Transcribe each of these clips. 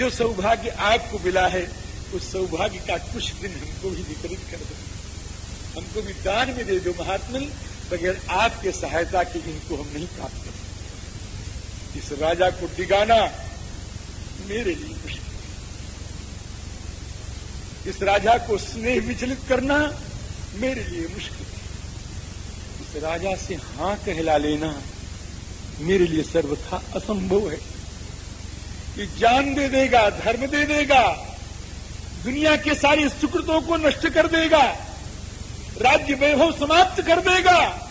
जो सौभाग्य आपको मिला है उस सौभाग्य का कुछ दिन हमको भी वितरित कर दो, हमको भी दान में दे दो महात्मन। बगैर आपके सहायता के इनको हम नहीं प्राप्त कर सकते। इस राजा को डिगाना मेरे लिए मुश्किल है, इस राजा को स्नेह विचलित करना मेरे लिए मुश्किल है, इस राजा से हां कहला लेना मेरे लिए सर्वथा असंभव है। ये जान दे देगा, धर्म दे देगा, दुनिया के सारी सुकृतों को नष्ट कर देगा, राज्य वैभव समाप्त कर देगा।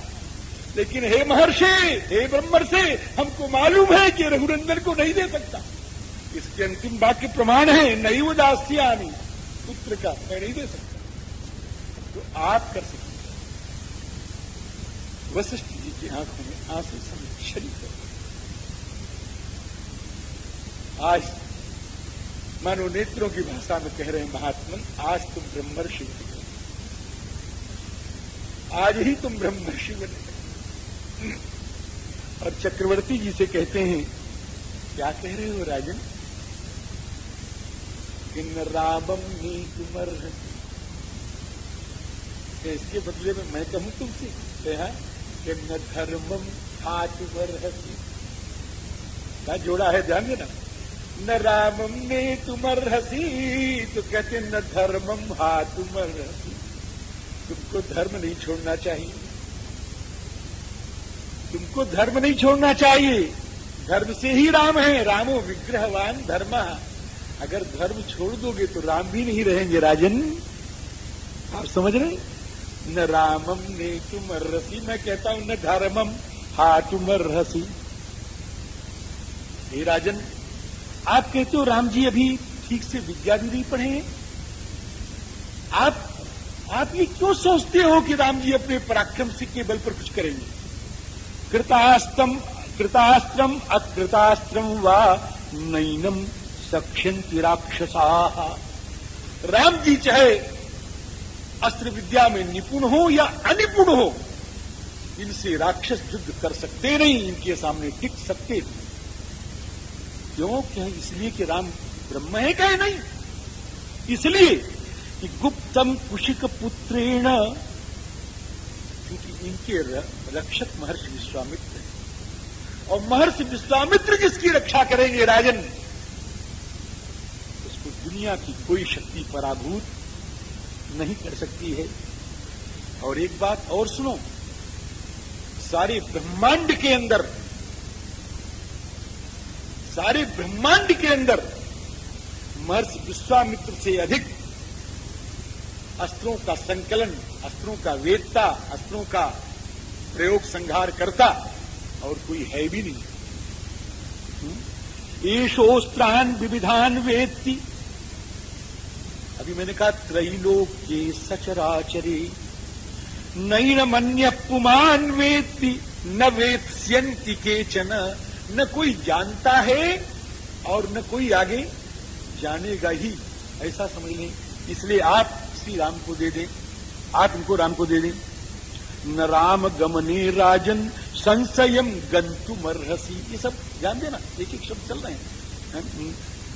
लेकिन हे महर्षि, हे ब्रह्मर्षि, हमको मालूम है कि रघुनंदन को नहीं दे सकता। इसके अंतिम वाक्य प्रमाण है, नैव दास्यामि, पुत्र का मैं नहीं दे सकता, तो आप कर सकते। वशिष्ठ जी की आंखों में आंसू समेत छली कर आज मानो नेत्रों की भाषा में कह रहे हैं, महात्मन आज तुम ब्रह्मर्षि बने, आज ही तुम ब्रह्मर्षि बने। और चक्रवर्ती जी से कहते हैं, क्या कह रहे हो राजन? किन रामम नी तुमर, इसके बदले में मैं कहूं तुमसे, किन धर्मम था तुमर हसी। क्या जोड़ा है ध्यान देना, न रामम ने तुमर हसी, तो कहते न धर्मम हा तुमर हसी। तुमको धर्म नहीं छोड़ना चाहिए, तुमको धर्म नहीं छोड़ना चाहिए। धर्म से ही राम है, रामो विग्रहवान धर्म। अगर धर्म छोड़ दोगे तो राम भी नहीं रहेंगे राजन। आप समझ रहे? न रामम ने तुमर हसी, मैं कहता हूं न धर्मम हा तुमर हसी। हे राजन, आप कहते हो राम जी अभी ठीक से विद्या भी नहीं पढ़े हैं। आप ये क्यों सोचते हो कि राम जी अपने पराक्रम से के बल पर कुछ करेंगे? कृतास्त्रम अकृतास्त्रम वा नैनम सख्यन्ति राक्षसाः। राम जी चाहे अस्त्र विद्या में निपुण हो या अनिपुण हो, इनसे राक्षस युद्ध कर सकते नहीं, इनके सामने टिक सकते नहीं। क्यों? क्या इसलिए कि राम ब्रह्म है? क्या नहीं, इसलिए कि गुप्तम कुशिक पुत्रेण, क्योंकि इनके रक्षक महर्षि विश्वामित्र हैं, और महर्षि विश्वामित्र जिसकी रक्षा करेंगे राजन, उसको दुनिया की कोई शक्ति पराभूत नहीं कर सकती है। और एक बात और सुनो, सारे ब्रह्मांड के अंदर महर्षि विश्वामित्र से अधिक अस्त्रों का संकलन, अस्त्रों का वेत्ता, अस्त्रों का प्रयोग संहार करता और कोई है भी नहीं। एषोस्त्रान विविधान वेत्ति, अभी मैंने कहा त्रैलोक्ये सचराचरे नैनमन्यः पुमान् वेत्ति न वेत्स्यन्ति केचन। न कोई जानता है और न कोई आगे जानेगा ही, ऐसा समझ लें। इसलिए आप श्री राम को दे दें, आप इनको राम को दे दें। न राम गमने राजन संशयम गंतुमर्हसि, ये सब ध्यान देना, एक एक शब्द चल रहे हैं।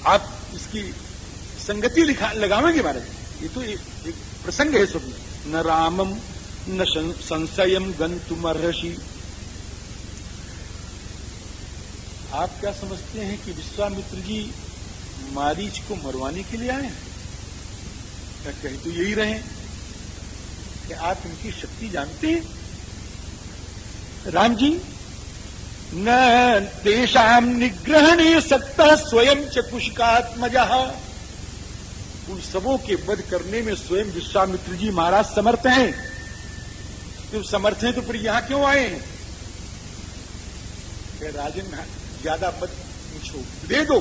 आप इसकी संगति लगावेंगे महाराज, ये तो एक प्रसंग है सब। न रामम न संशयम गंतुमर्हसि। आप क्या समझते हैं कि विश्वामित्र जी मारीच को मरवाने के लिए आए? क्या कहीं तो यही रहे कि आप इनकी शक्ति जानते हैं? राम जी न तेषाम निग्रहणे सत्ता स्वयं च कुशिकात्मजः। उन सबों के वध करने में स्वयं विश्वामित्र जी महाराज समर्थ हैं। जब समर्थ हैं तो फिर यहां क्यों आए हैं? राजन ज्यादा मत पूछो, दे दो,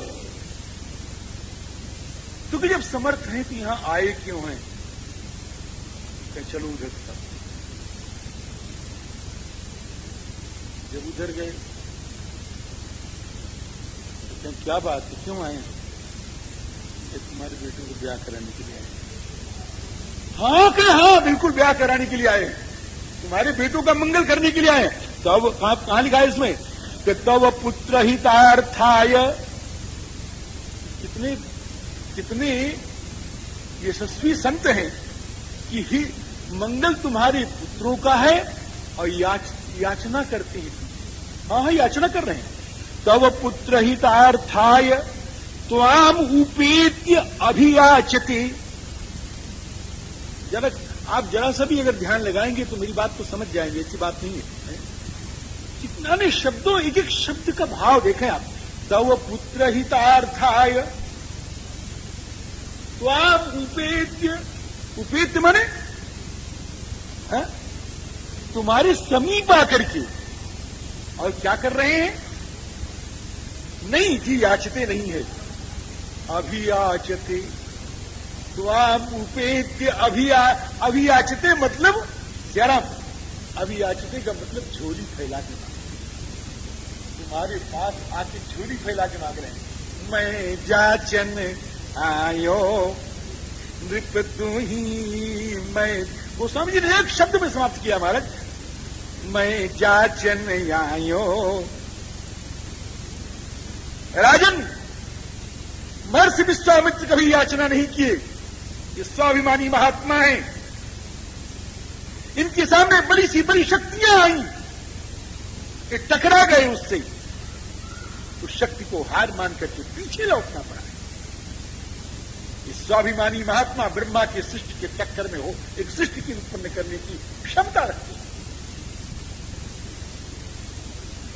क्योंकि जब समर्थ हैं तो यहां आए क्यों हैं? चलो उधर था। जब उधर गए तो क्या बात है, क्यों आए हैं? तुम्हारे बेटे को ब्याह कराने के लिए आए। हाँ क्या? हाँ बिल्कुल ब्याह कराने के लिए आए, तुम्हारे बेटों का मंगल करने के लिए आए। तब कहां लिखा है इसमें कि तव पुत्र हितार्थाय, कितने कितने यशस्वी संत हैं कि ही मंगल तुम्हारे पुत्रों का है और याचना करते हैं। हाँ, याचना कर रहे हैं। तव पुत्र हितार्थाय त्वाम उपेत्य अभियाचते। जरा आप जरा सा भी अगर ध्यान लगाएंगे तो मेरी बात को समझ जाएंगे, ऐसी बात नहीं है। कितना ने शब्दों, एक एक शब्द का भाव देखें आप। तव पुत्र हितार्थाय त्वाम उपेत्य, उपेत्य माने तुम्हारे समीप आकर के, और क्या कर रहे हैं? नहीं जी, याचते नहीं है, अभियाचते। त्वाम उपेत्य अभियाचते मतलब जरा, अभियाचते का मतलब झोली फैला के मांग, तुम्हारे पास आके झोली फैला के मांग रहे हैं। मैं जाचन आयो नृप तू ही मैं। गोस्वामी जी ने एक शब्द में समाप्त किया महाराज, मैं जाचन आयो। राजन, महर्षि विश्वामित्र कभी याचना नहीं किए, ये स्वाभिमानी महात्मा हैं। इनके सामने बड़ी सी बड़ी शक्तियां आई, ये टकरा गए उससे, उस शक्ति को हार मान करके पीछे लौटना पड़ा। ये स्वाभिमानी महात्मा ब्रह्मा के सृष्टि के टक्कर में हो, एक सृष्टि की उत्पन्न करने की क्षमता रखते हैं।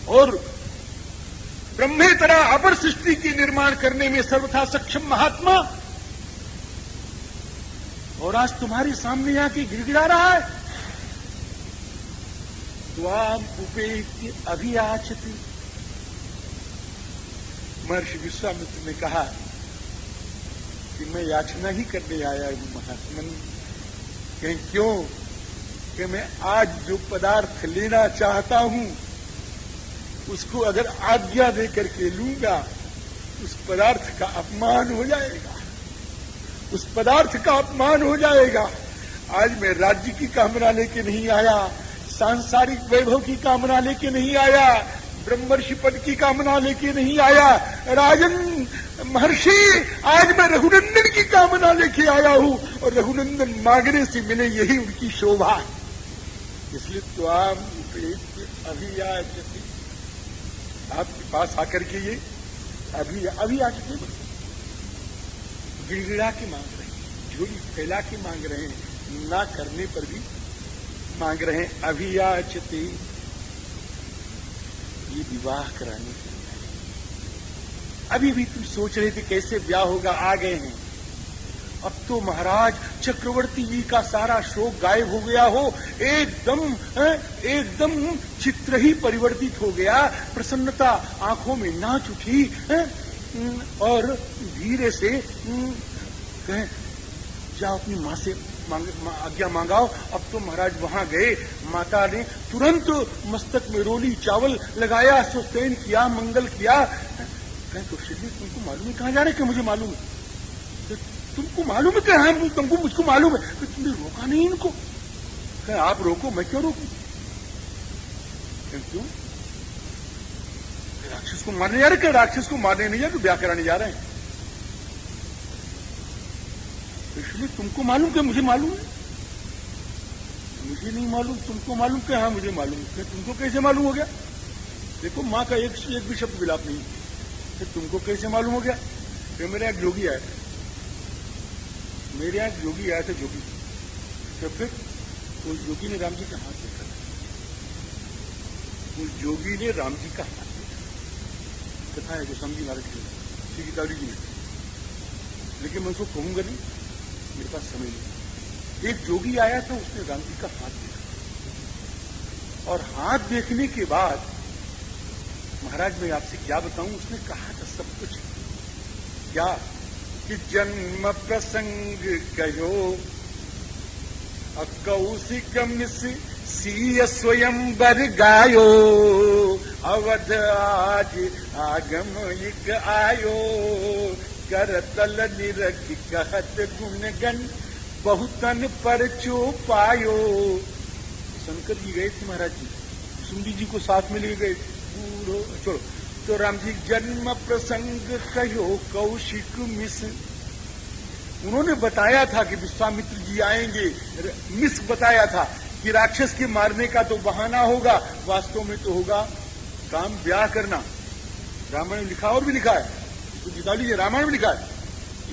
और ब्रह्मेतरा अपर सृष्टि के निर्माण करने में सर्वथा सक्षम महात्मा, और आज तुम्हारे सामने आके गिड़गिड़ा रहा है। त्वाम उपेत्य अभियाचते। महर्षि विश्वामित्र ने कहा कि मैं याचना ही करने आया हूं महात्मन। कहीं क्यों? कि मैं आज जो पदार्थ लेना चाहता हूं उसको अगर आज्ञा देकर के लूंगा, उस पदार्थ का अपमान हो जाएगा, उस पदार्थ का अपमान हो जाएगा। आज मैं राज्य की कामना लेके नहीं आया, सांसारिक वैभव की कामना लेके नहीं आया, ब्रह्मर्षि पद की कामना लेके नहीं आया। राजन महर्षि, आज मैं रघुनंदन की कामना लेके आया हूं, और रघुनंदन मांगने से मिले यही उनकी शोभा। इसलिए तो आप अभियाचते, आपके पास आकर के ये अभियाचते गिड़गिड़ा के मांग रहे हैं, झोली फैला के मांग रहे हैं, ना करने पर भी मांग रहे हैं। अभियाचते, ये विवाह कराने के लिए। अभी भी तुम सोच रहे थे कैसे ब्याह होगा, आ गए हैं। अब तो महाराज चक्रवर्ती जी का सारा शोक गायब हो गया हो, एकदम चित्र ही परिवर्तित हो गया, प्रसन्नता आंखों में नाच उठी, और धीरे से कहें जाओ अपनी मां से आज्ञा मांगाओ। अब तो महाराज वहां गए, माता ने तुरंत मस्तक में रोली चावल लगाया, सुस्तेन किया, मंगल किया। कहें तो श्री तुमको मालूम है कहां जा रहे? कि मुझे मालूम है। तो तुमको मालूम है? कि तुमको मुझको मालूम है। तो तुमने रोका नहीं इनको? कहें आप रोको, मैं क्यों रोकूं? क्यों? राक्षस को मारने जा रहे? क्या राक्षस को मारने नहीं जा रहे, तो ब्याह कराने जा रहे हैं। इसलिए तुमको मालूम क्या? मुझे मालूम है। मुझे नहीं मालूम, तुमको मालूम क्या? हाँ मुझे मालूम है। तुमको कैसे मालूम हो गया? देखो मां का एक भी शब्द विलाप नहीं, फिर तुमको कैसे मालूम हो गया? फिर मेरे यहाँ जोगी आया था, मेरे यहाँ जोगी आया था, जोगी। तो फिर उस जोगी ने राम जी का हाथ देखा, उस जोगी ने राम जी का हाथ देखा। कथा है जो समझी महाराज श्री गीतावली जी में, लेकिन मैं उसको कहूंगा नहीं, मेरे पास समय नहीं। एक जोगी आया था, उसने राम जी का हाथ देखा, और हाथ देखने के बाद महाराज मैं आपसे क्या बताऊं, उसने कहा था सब कुछ। क्या? कि जन्म प्रसंग कहो कौशिकम सीय स्वयंवर गायो, अवध आज आगम एक आयो, करतल निरख कहत गुणगन, बहुतन पर चो पायो। शंकर जी गए थे महाराज जी, सुंदी जी को साथ में ले गए। चलो तो राम जी जन्म प्रसंग कहो कौशिक मिस, उन्होंने बताया था कि विश्वामित्र जी आएंगे, मिस बताया था कि राक्षस के मारने का तो बहाना होगा, वास्तव में तो होगा काम ब्याह करना। रामायण में लिखा और भी लिखा है, तो जिता लीजिए, रामायण में लिखा है,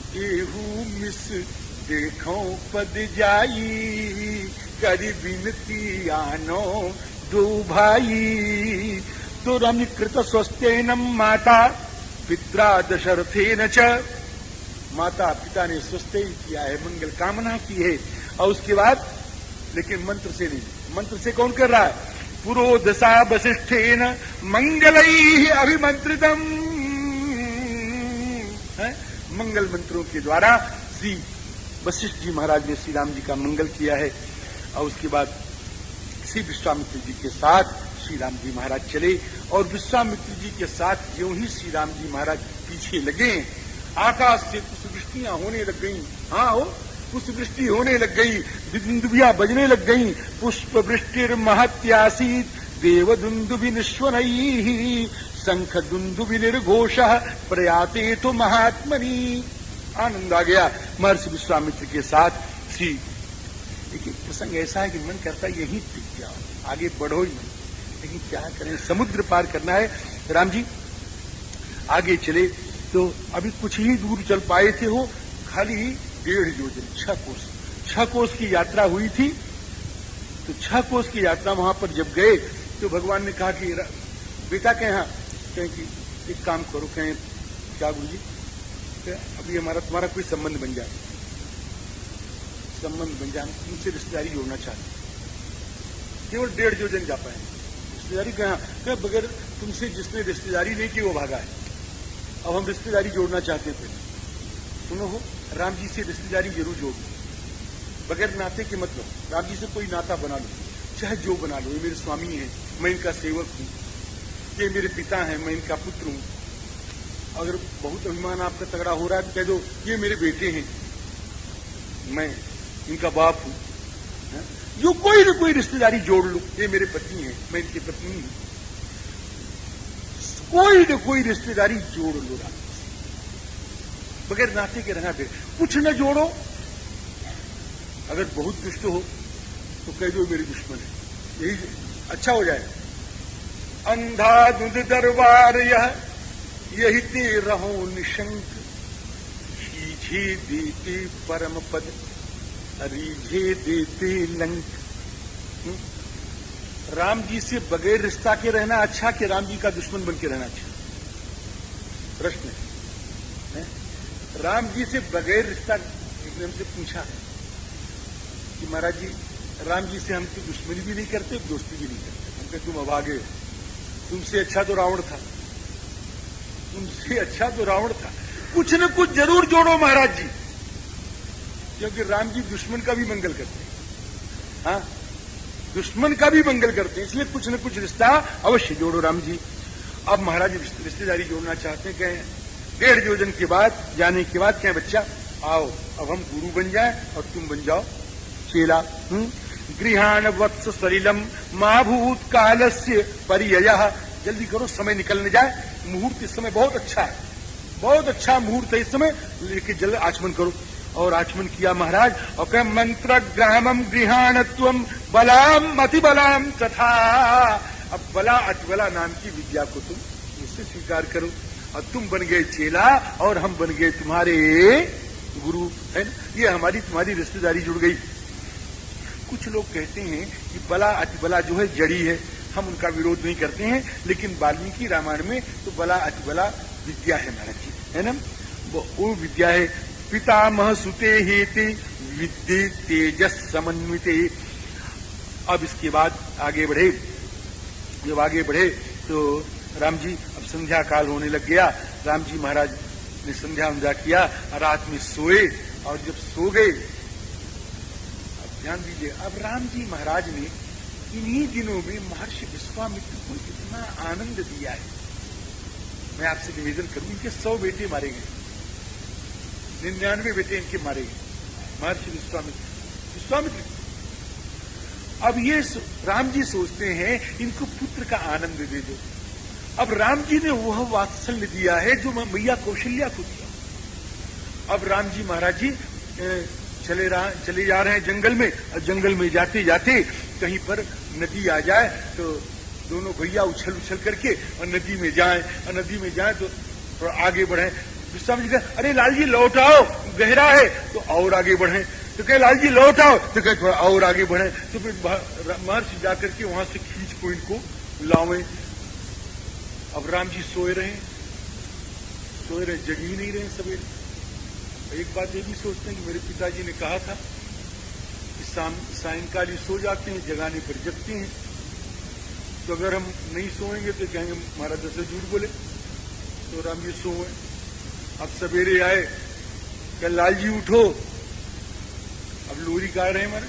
केहू मिस देखो पद जाई, करी बिनती आनो दो भाई। तो राम कृत स्वस्थेनम माता पित्रा दशरथेन च, माता पिता ने स्वस्थ किया है, मंगल कामना की है। और उसके बाद लेकिन मंत्र से नहीं, मंत्र से कौन कर रहा है? पुरोदशा वसिष्ठेन मंगलैः अभिमंत्रितम, मंगल मंत्रों के द्वारा श्री वशिष्ठ जी महाराज ने श्री राम जी का मंगल किया है। और उसके बाद श्री विश्वामित्र जी के साथ श्री राम जी महाराज चले, और विश्वामित्र जी के साथ ज्यों ही श्री राम जी महाराज पीछे लगे, आकाश से पुष्पवृष्टियां होने लग गई। हाँ हो, पुष्पवृष्टि होने लग गई, दुंदुभियां बजने लग गई। पुष्पवृष्टिर महत्यासीत देवदुंदुभि निश्वनैः, शंख दुंदुभि निर्घोषः प्रयाते तो महात्मनि। आनंद आ गया महर्षि विश्वामित्र के साथ श्री। लेकिन प्रसंग ऐसा है कि मन करता है यहीं टिक जाओ, आगे बढ़ो ही नहीं, लेकिन क्या करें, समुद्र पार करना है। राम जी आगे चले तो अभी कुछ ही दूर चल पाए थे, वो खाली 1.5 योजन 6 कोस की यात्रा हुई थी। तो 6 कोस की यात्रा वहां पर जब गए तो भगवान ने कहा कि बेटा कहें, कहें कि एक काम करो, कहें क्या गुरु जी, अभी हमारा तुम्हारा कोई संबंध बन जाए, संबंध बन जाए, हम तुमसे रिश्तेदारी जोड़ना चाहते हैं। केवल 1.5 योजन जा पाए रिश्तेदारी, कहा बगैर तुमसे जिसने रिश्तेदारी नहीं की वो भागा है, अब हम रिश्तेदारी जोड़ना चाहते थे। सुनो हो, राम जी से रिश्तेदारी जरूर जोड़ लो, बगैर नाते के मत लो, राम जी से कोई नाता बना लो, चाहे जो बना लो। ये मेरे स्वामी हैं, मैं इनका सेवक हूं, ये मेरे पिता हैं, मैं इनका पुत्र हूं। अगर बहुत अभिमान आपका तगड़ा हो रहा है तो कह दो ये मेरे बेटे हैं, मैं इनका बाप हूं। जो कोई न कोई रिश्तेदारी जोड़ लो, ये मेरे पति हैं, मैं इनकी पत्नी हूं, कोई न कोई रिश्तेदारी जोड़ लो राम, बगैर नाते के रहना। फिर कुछ न जोड़ो, अगर बहुत दुष्ट हो तो कह दो मेरे दुश्मन है, यही अच्छा हो जाए। अंधाधुंध दरबार यही ते रहो निशंक, रीझे देते परम पद, रीझे देते लंक। राम जी से बगैर रिश्ता के रहना अच्छा कि राम जी का दुश्मन बन के रहना अच्छा? प्रश्न है। राम जी से बगैर रिश्ता, एक ने हमसे पूछा कि महाराज जी राम जी से हम तो दुश्मनी भी नहीं करते, दोस्ती भी नहीं करते। हम कहते तुम अभागे हो, तुमसे अच्छा तो रावण था, तुमसे अच्छा तो रावण था। कुछ न कुछ जरूर जोड़ो महाराज जी, क्योंकि राम जी दुश्मन का भी मंगल करते हैं। हाँ, दुश्मन का भी मंगल करते हैं, इसलिए कुछ न कुछ रिश्ता अवश्य जोड़ो राम जी। अब महाराज रिश्तेदारी जोड़ना चाहते हैं, कहें 1.5 योजन के बाद जाने के बाद कहें बच्चा आओ अब हम गुरु बन जाए और तुम बन जाओ चेला। गृहाण वत्स सलिलम महाभूत कालस्य परिययः, जल्दी करो समय निकल न जाए, मुहूर्त इस समय बहुत अच्छा है, बहुत अच्छा मुहूर्त है इस समय, लेके जल्द आचमन करो। और आचमन किया महाराज, और कह मंत्र ग्रामम गृहाणत्वम बलाम अति बलाम तथा। अब बला अतिबला नाम की विद्या को तुम मुझसे स्वीकार करो, और तुम बन गए चेला और हम बन गए तुम्हारे गुरु, है ना? ये हमारी तुम्हारी रिश्तेदारी जुड़ गई। कुछ लोग कहते हैं कि बला अतिबला जो है जड़ी है, हम उनका विरोध नहीं करते हैं, लेकिन वाल्मीकि रामायण में तो बला अतिबला विद्या है महाराज जी, है ना? वो विद्या है। पितामह सुते हेते विद्ये तेजस समन्विते। अब इसके बाद आगे बढ़े, जब आगे बढ़े तो राम जी, अब संध्या काल होने लग गया, राम जी महाराज ने संध्या वंध्या किया, रात में सोए, और जब सो गए, अब ध्यान दीजिए, अब राम जी महाराज ने इन्हीं दिनों में महर्षि विश्वामित्र को इतना आनंद दिया है। मैं आपसे निवेदन करूं, इनके 100 बेटे मारे गए, 99 बेटे इनके मारे गए, महर्षि विश्वामित्र। अब ये राम जी सोचते हैं इनको पुत्र का आनंद दे दो। अब राम जी ने वह वात्सल्य दिया है जो मैया कौशल्या को दिया। अब राम जी महाराज जी चले जा रहे हैं जंगल में, और जंगल में जाते जाते कहीं पर नदी आ जाए तो दोनों भैया उछल उछल करके और नदी में जाएं, और नदी में जाएं तो थोड़ा आगे बढ़े। विश्वामित्र जी कहे, अरे लाल जी लौट आओ, गहरा है, तो और आगे बढ़े। तो कहे लाल जी लौट आओ, तो कहे थोड़ा और आगे बढ़े। तो फिर महर्षि जाकर के वहां से खींच को इनको लावे। अब राम जी सोए रहे, जग ही नहीं रहे सवेरे। एक बात ये भी सोचते हैं कि मेरे पिताजी ने कहा था कि सायंकाल सो जाते हैं, जगाने पर जगते हैं। तो अगर हम नहीं सोएंगे तो कहेंगे महाराज दशरथ झूठ बोले। तो राम जी सोए। अब सवेरे आए, कल लाल जी उठो। अब लोरी गा रहे हैं हमारे,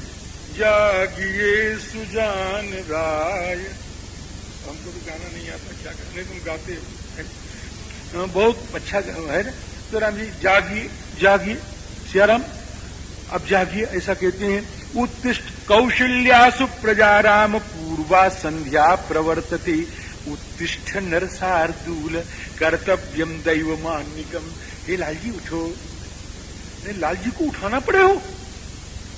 जागिए सुजान राय। हमको तो गाना नहीं आता, क्या करने, तुम गाते हो, बहुत अच्छा है ना। तो राम जी जागिए, जागिए सियाराम, अब जागिए, ऐसा कहते हैं। उत्तिष्ठ कौशल्यासु प्रजा राम पूर्वा संध्या प्रवर्तते, उत्तिष्ठ नरसार्दूल कर्तव्यम दैव मान्निकम। हे लाल जी उठो। लाल जी को उठाना पड़े हो,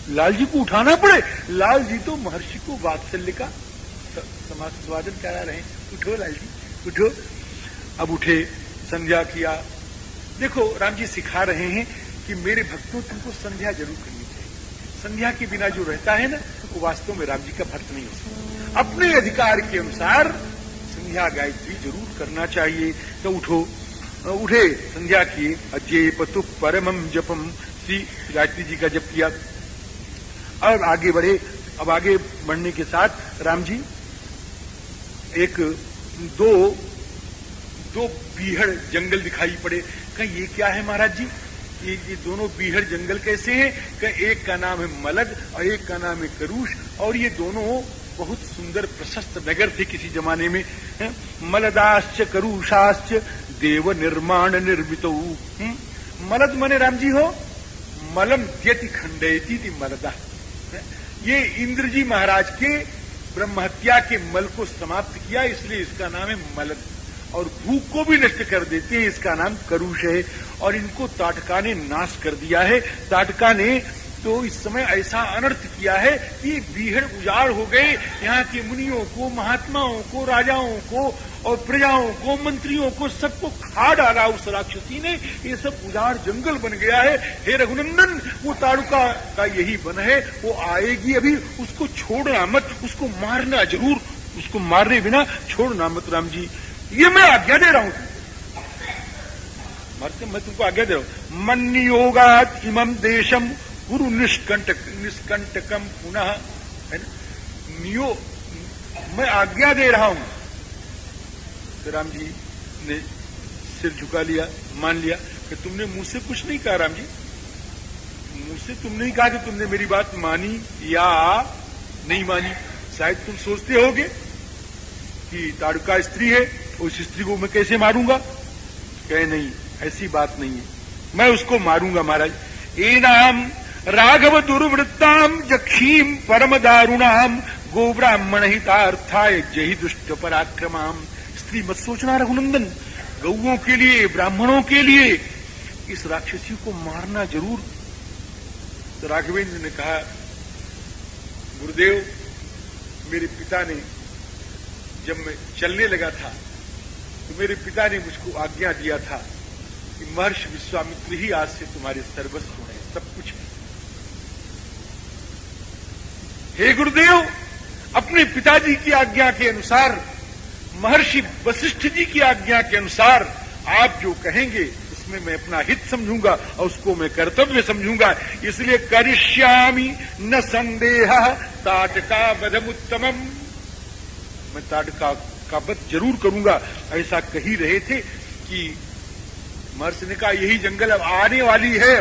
लाल जी को उठाना पड़े। लाल जी तो महर्षि को वात्सल्य का समास्वादन करा रहे हैं। उठो लाल जी, उठो। अब उठे, संध्या किया। देखो राम जी सिखा रहे हैं कि मेरे भक्तों, तुमको संध्या जरूर करनी चाहिए। संध्या के बिना जो रहता है ना, वो वास्तव में राम जी का भक्त नहीं हो सकता। अपने अधिकार के अनुसार संध्या गायत्री जरूर करना चाहिए। तो उठो, उठे, संध्या किए। अजय पतु परमम जपम, श्री गायत्री जी का जप किया। अब आगे बढ़े। अब आगे बढ़ने के साथ राम जी एक दो बीहड़ जंगल दिखाई पड़े। कहीं ये क्या है महाराज जी, ये दोनों बीहड़ जंगल कैसे हैं? कहीं एक का नाम है मलद और एक का नाम है करूष, और ये दोनों बहुत सुंदर प्रशस्त नगर थे किसी जमाने में। मलदाश्च करूषाश्च देव निर्माण निर्मित। मलद मने राम जी हो, मलम द्यति खंडयति थी मलदा। ये इंद्र जी महाराज के ब्रह्महत्या के मल को समाप्त किया, इसलिए इसका नाम है मलद। और भूख को भी नष्ट कर देते हैं, इसका नाम करूष है। और इनको ताटका ने नाश कर दिया है। ताटका ने तो इस समय ऐसा अनर्थ किया है कि बीहड़ उजाड़ हो गए। यहाँ के मुनियों को, महात्माओं को, राजाओं को और प्रजाओं को, मंत्रियों को, सबको खा डाला उस राक्षसी ने। ये सब उजाड़ जंगल बन गया है। हे रघुनंदन, वो ताड़ुका का यही वन है, वो आएगी अभी, उसको छोड़ना मत, उसको मारना जरूर, उसको मारने बिना छोड़ना मत राम जी। ये मैं आज्ञा दे रहा हूं, मैं तुमको आज्ञा दे रहा हूं। मन नियोगात इमम देशम गुरु निष्कंटकम पुनः, है ना, नियो, मैं आज्ञा दे रहा हूं। तो राम जी ने सिर झुका लिया, मान लिया कि तुमने मुझसे कुछ नहीं कहा राम जी, मुझसे तुम नहीं कहा कि तुमने मेरी बात मानी या नहीं मानी। शायद तुम सोचते होगे कि ताड़ुका स्त्री है, उस स्त्री को मैं कैसे मारूंगा। कहे नहीं, ऐसी बात नहीं है, मैं उसको मारूंगा महाराज। एनाम राघव दुर्वृत्ताम जक्षीम परम दारुणाम गोब्राह्मण हितार्थाय जहि दुष्ट पराक्रमाम। स्त्री मत सोचना रघुनंदन, गौओं के लिए, ब्राह्मणों के लिए इस राक्षसी को मारना जरूर। तो राघवेंद्र ने कहा, गुरुदेव, मेरे पिता ने, जब मैं चलने लगा था तो मेरे पिता ने मुझको आज्ञा दिया था कि महर्षि विश्वामित्र ही आज से तुम्हारे सर्वस्व है, सब कुछ है। हे गुरुदेव, अपने पिताजी की आज्ञा के अनुसार, महर्षि वशिष्ठ जी की आज्ञा के अनुसार आप जो कहेंगे उसमें मैं अपना हित समझूंगा और उसको मैं कर्तव्य समझूंगा। इसलिए करिष्यामि न संदेह ताटका वधमुत्तमम, मैं ताटका का वध जरूर करूंगा। ऐसा कही रहे थे कि महर्षि ने कहा यही जंगल अब आने वाली है।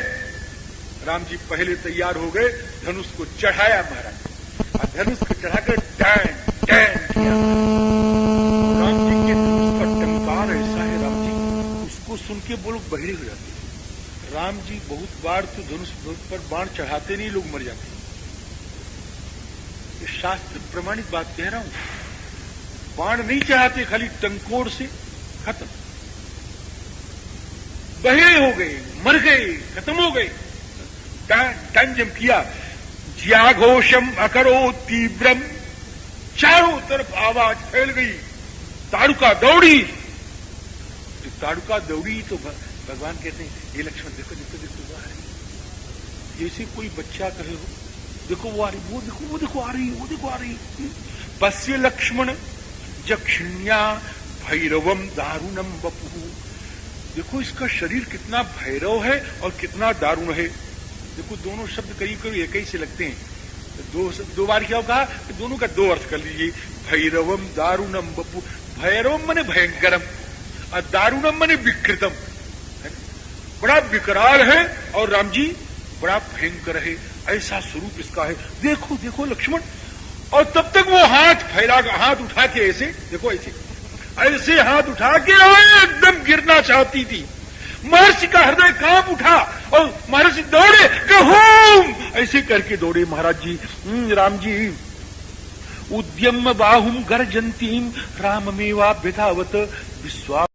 राम जी पहले तैयार हो गए, धनुष को चढ़ाया महाराज, और धनुष को चढ़ाकर टैन टैन किया। राम जी के धनुष का टंकार ऐसा है राम जी, उसको सुन के वो लोग बहिरे हो जाते हैं। राम जी बहुत बार तो धनुष पर बाण चढ़ाते नहीं, लोग मर जाते हैं। ये शास्त्र प्रमाणित बात कह रहा हूं। बाण नहीं चढ़ाते, खाली टंकोर से खत्म, बहिरे हो गए, मर गए, खत्म हो गए। तंजम किया, ज्याघोषम अकरो तीव्रम, चारों तरफ आवाज फैल गई, ताड़ुका दौड़ी। तो ताड़ुका दौड़ी तो भगवान कहते हैं, ये लक्ष्मण देखो देखो देखो वो आ रही, जैसे कोई बच्चा कहे हो, देखो वो आ रही, वो देखो, वो देखो आ रही, वो देखो आ रही। पश्य लक्ष्मण जक्षिण्या भैरवम दारुणम वपुः। देखो इसका शरीर कितना भैरव है और कितना दारुण है। देखो दोनों शब्द करीब करीब एक ही से लगते हैं। दो बार क्या कहा, दोनों का दो अर्थ कर लीजिए। भैरवम दारुणम वपु, भैरवम मने भयंकरम और दारुणम मने विकृतम, बड़ा विकराल है और राम जी बड़ा भयंकर है, ऐसा स्वरूप इसका है। देखो देखो लक्ष्मण। और तब तक वो हाथ फैला, हाथ उठा के ऐसे देखो, ऐसे ऐसे हाथ उठा के एकदम गिरना चाहती थी। महर्षि का हृदय कांप उठा और महर्षि दौड़े, कहूम ऐसे करके दौड़े महाराज जी, राम जी। उद्यम बाहुम गर्जंतीम राममेवाभ्यधावत विश्वा